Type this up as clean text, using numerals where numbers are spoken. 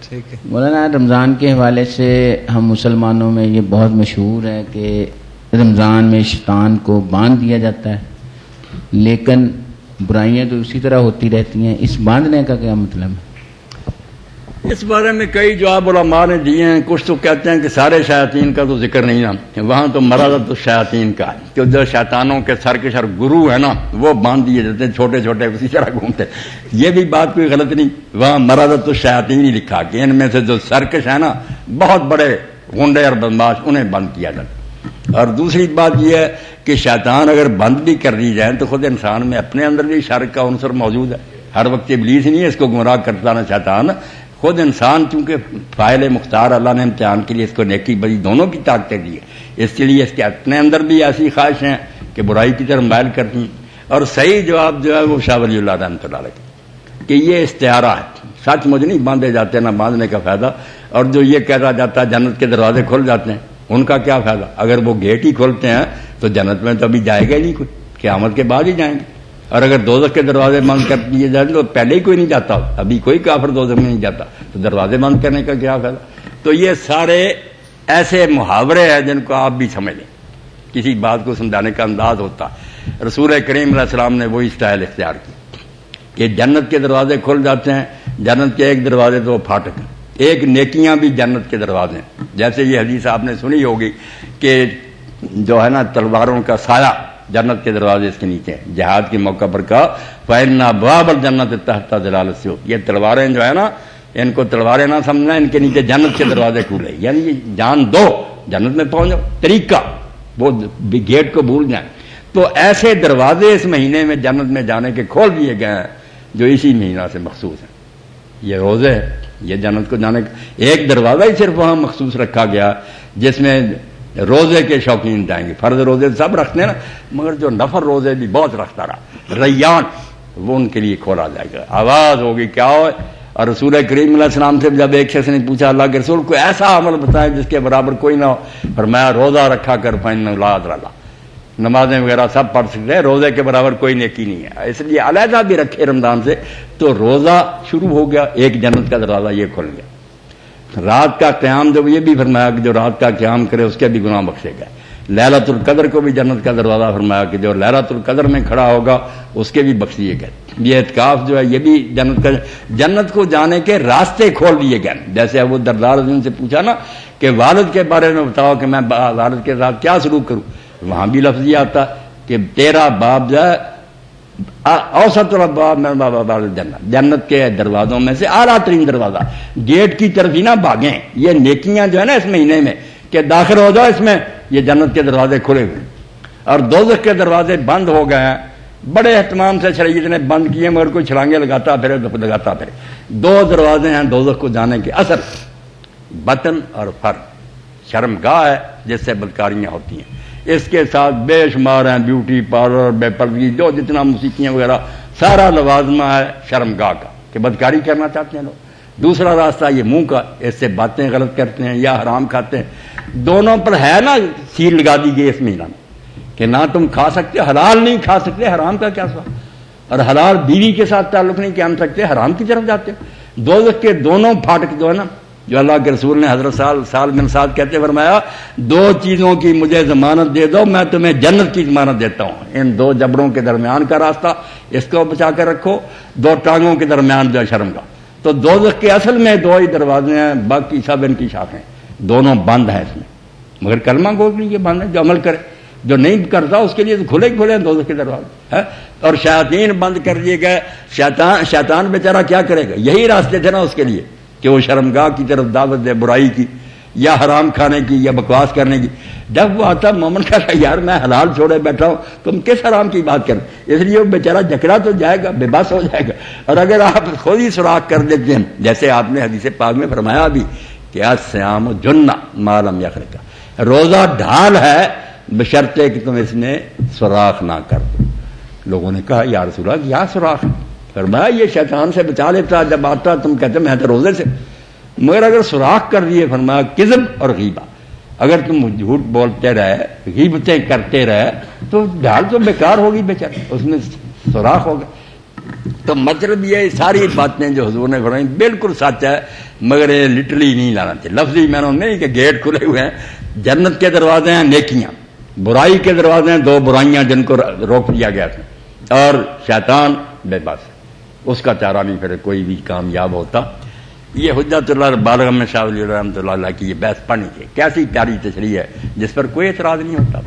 ٹھیک ہے مولانا، رمضان کے حوالے سے ہم مسلمانوں میں یہ بہت مشہور ہے کہ رمضان میں شیطان کو باندھ دیا جاتا ہے، لیکن برائیاں تو اسی طرح ہوتی رہتی ہیں. اس باندھنے کا کیا مطلب ہے؟ اس بارے میں کئی جواب علماء نے دیے ہیں. کچھ تو کہتے ہیں کہ سارے شیاطین کا تو ذکر نہیں نا، وہاں تو مرادت الشیاطین کا ہے کہ جو شیطانوں کے سر کے سر گرو ہے نا وہ باندھ دیے جاتے ہیں، چھوٹے چھوٹے اسی طرح گھومتے. یہ بھی بات کوئی غلط نہیں، وہاں مرادت الشیاطین ہی لکھا کہ ان میں سے جو سرکش ہے نا بہت بڑے غنڈے اور بدماش انہیں بند کیا جاتا. اور دوسری بات یہ ہے کہ شیطان اگر بند بھی کر دی جائے تو خود انسان میں اپنے اندر بھی شر کا عنصر موجود ہے. ہر وقت ابلیس نہیں ہے اس کو گمراہ کرتا نا شیطان، خود انسان چونکہ فاعل مختار اللہ نے امتحان کے لیے اس کو نیکی بدی دونوں کی طاقتیں دی ہے، اس کے لیے اس کے اپنے اندر بھی ایسی خواہش ہیں کہ برائی کی طرف مائل کرتی ہیں. اور صحیح جواب جو ہے وہ شاہ ولی اللہ رحمۃ اللہ علیہ کہ یہ استعارہ ہے، سچ مجھ نہیں باندھے جاتے نہ باندھنے کا فائدہ. اور جو یہ کہا جاتا ہے جنت کے دروازے کھل جاتے ہیں، ان کا کیا فائدہ؟ اگر وہ گیٹ ہی کھولتے ہیں تو جنت میں تو ابھی جائے گا ہی نہیں کوئی، قیامت کے بعد ہی جائیں گے. اور اگر دوزخ کے دروازے بند کر دیے جائیں تو پہلے ہی کوئی نہیں جاتا، ابھی کوئی کافر دوزخ میں نہیں جاتا، تو دروازے بند کرنے کا کیا فائدہ؟ تو یہ سارے ایسے محاورے ہیں جن کو آپ بھی سمجھ لیں، کسی بات کو سمجھانے کا انداز ہوتا. رسول کریم علیہ السلام نے وہی اسٹائل اختیار کی کہ جنت کے دروازے کھل جاتے ہیں. جنت کے ایک دروازے تو پھاٹک ہیں، ایک نیکیاں بھی جنت کے دروازے ہیں. جیسے یہ حدیث آپ نے سنی ہوگی کہ جو ہے نا تلواروں کا سایہ جنت کے دروازے اس کے نیچے ہیں. جہاد کے موقع پر کہا فَإِنَّ أَبْوَابَ الْجَنَّةِ تَحْتَ ظِلَالِ السُّيُوفِ، یہ تلواریں جو ہے نا ان کو تلواریں نہ سمجھنا، ان کے نیچے جنت کے دروازے کھولے، یعنی یہ جان دو جنت میں پہنچ جاؤ. طریقہ وہ گیٹ کو بھول جائیں. تو ایسے دروازے اس مہینے میں جنت میں جانے کے کھول دیے گئے ہیں جو اسی مہینہ سے مخصوص ہیں. یہ روزے ہے، یہ جنت کو جانے کا ایک دروازہ ہی صرف وہاں مخصوص رکھا گیا جس میں روزے کے شوقین جائیں گے. فرض روزے سب رکھتے ہیں نا، مگر جو نفل روزے بھی بہت رکھتا رہا ریان، وہ ان کے لیے کھولا جائے گا. آواز ہوگی کیا ہو. اور رسول کریم علیہ السلام سے جب ایک شخص نے پوچھا اللہ کے رسول کوئی ایسا عمل بتائیں جس کے برابر کوئی نہ ہو، فرمایا روزہ رکھا کر فإنه لا أدر له. نمازیں وغیرہ سب پڑھ سکتے ہیں، روزے کے برابر کوئی نیکی نہیں ہے. اس لیے علیحدہ بھی رکھے رمضان سے. تو روزہ شروع ہو گیا، ایک جنت کا دروازہ یہ کھل گیا. رات کا قیام جب یہ بھی فرمایا کہ جو رات کا قیام کرے اس کے بھی گناہ بخشے گئے. لیلۃ القدر کو بھی جنت کا دروازہ فرمایا کہ جو لیلۃ القدر میں کھڑا ہوگا اس کے بھی بخش دیے گئے. یہ اعتکاف جو ہے یہ بھی جنت کو جانے کے راستے کھول دیے گئے. جیسے ابو الدرداء رضی اللہ عنہ سے پوچھا نا کہ والد کے بارے میں بتاؤ کہ میں والد کے ساتھ کیا سلوک کروں، وہاں بھی لفظ یہ آتا کہ تیرا باپ جو ہے اوسط الابواب من ابواب الجنت، جنت کے دروازوں میں سے اعلیٰ ترین دروازہ. گیٹ کی طرف ہی نہ بھاگیں. یہ نیکیاں جو ہے نا اس مہینے میں کہ داخل ہو جاؤ اس میں، یہ جنت کے دروازے کھلے ہوئے. اور دوزخ کے دروازے بند ہو گئے ہیں. بڑے اہتمام سے شریعت نے بند کیے مگر کوئی چھلانگے لگاتا پھرے. دو دروازے ہیں دوزخ کو جانے کے، اثر بطن اور فرد. شرمگاہ ہے جس سے بدکاریاں ہوتی ہیں، اس کے ساتھ بے شمار ہیں بیوٹی پارلر، بے پردگی، جو جتنا موسیقیاں وغیرہ سارا لوازمہ ہے شرمگاہ کا کہ بدکاری کرنا چاہتے ہیں لوگ. دوسرا راستہ یہ منہ کا، اس سے باتیں غلط کرتے ہیں یا حرام کھاتے ہیں. دونوں پر ہے نا سیل لگا دی گئی اس مہینہ میں کہ نہ تم کھا سکتے، حلال نہیں کھا سکتے، حرام کا کیا سوال. اور حلال بیوی کے ساتھ تعلق نہیں قائم سکتے، حرام کی طرف جاتے. دوزخ کے دونوں پھاٹک جو ہے نا، جو اللہ کے رسول نے حضرت سال بن سعد کہتے فرمایا دو چیزوں کی مجھے ضمانت دے دو میں تمہیں جنت کی ضمانت دیتا ہوں. ان دو جبڑوں کے درمیان کا راستہ اس کو بچا کر رکھو، دو ٹانگوں کے درمیان جو شرم کا. تو دوزخ کے اصل میں دو ہی دروازے ہیں، باقی سب ان کی شاخیں، دونوں بند ہیں اس میں. مگر کلمہ گو نہیں یہ بند ہے، جو عمل کرے، جو نہیں کرتا اس کے لیے تو کھلے ہی کھلے ہیں دوزخ کے دروازے. اور شیاطین بند کر دیے گئے. شیطان بیچارہ کیا کرے گا؟ یہی راستے تھے نا اس کے لیے کہ وہ شرمگاہ کی طرف دعوت دے، برائی کی یا حرام کھانے کی یا بکواس کرنے کی. جب وہ آتا مومن کہتا یار میں حلال چھوڑے بیٹھا ہوں، تم کس حرام کی بات کر. اس لیے وہ بیچارہ جکڑا تو جائے گا، بے بس ہو جائے گا. اور اگر آپ خود ہی سراغ کر دیتے ہیں جیسے آپ نے حدیث پاک میں فرمایا بھی کہ الصیام جنہ ما لم یخرق، روزہ ڈھال ہے بشرطے کہ تم اس میں سوراخ نہ کر دو. لوگوں نے کہا یا رسول اللہ کیا سوراخ؟ فرمایا یہ شیطان سے بچا لیتا، جب آتا تم کہتے میں تو روزے سے. مگر اگر سوراخ کر دیے فرمایا کذب اور غیبہ، اگر تم جھوٹ بولتے رہے، غیبتیں کرتے رہے تو ڈھال تو بیکار ہوگی بیچارہ، اس میں سوراخ ہوگا. تو مطلب یہ ساری باتیں جو حضور نے فرمائی بالکل سچ ہے، مگر یہ لٹرلی نہیں لانا چاہیے، لفظی میں نہیں کہ گیٹ کھلے ہوئے ہیں، جنت کے دروازے ہیں نیکیاں، برائی کے دروازے ہیں دو برائیاں جن کو روک دیا گیا تھا، اور شیطان بے بس، اس کا چارہ نہیں پھر کوئی بھی کامیاب ہوتا۔ یہ حجت اللہ بالغ میں شاہ ولی رحمۃ اللہ علیہ کی یہ بحث پڑھنی چاہیے، کیسی پیاری تشریح ہے جس پر کوئی اعتراض نہیں ہوتا۔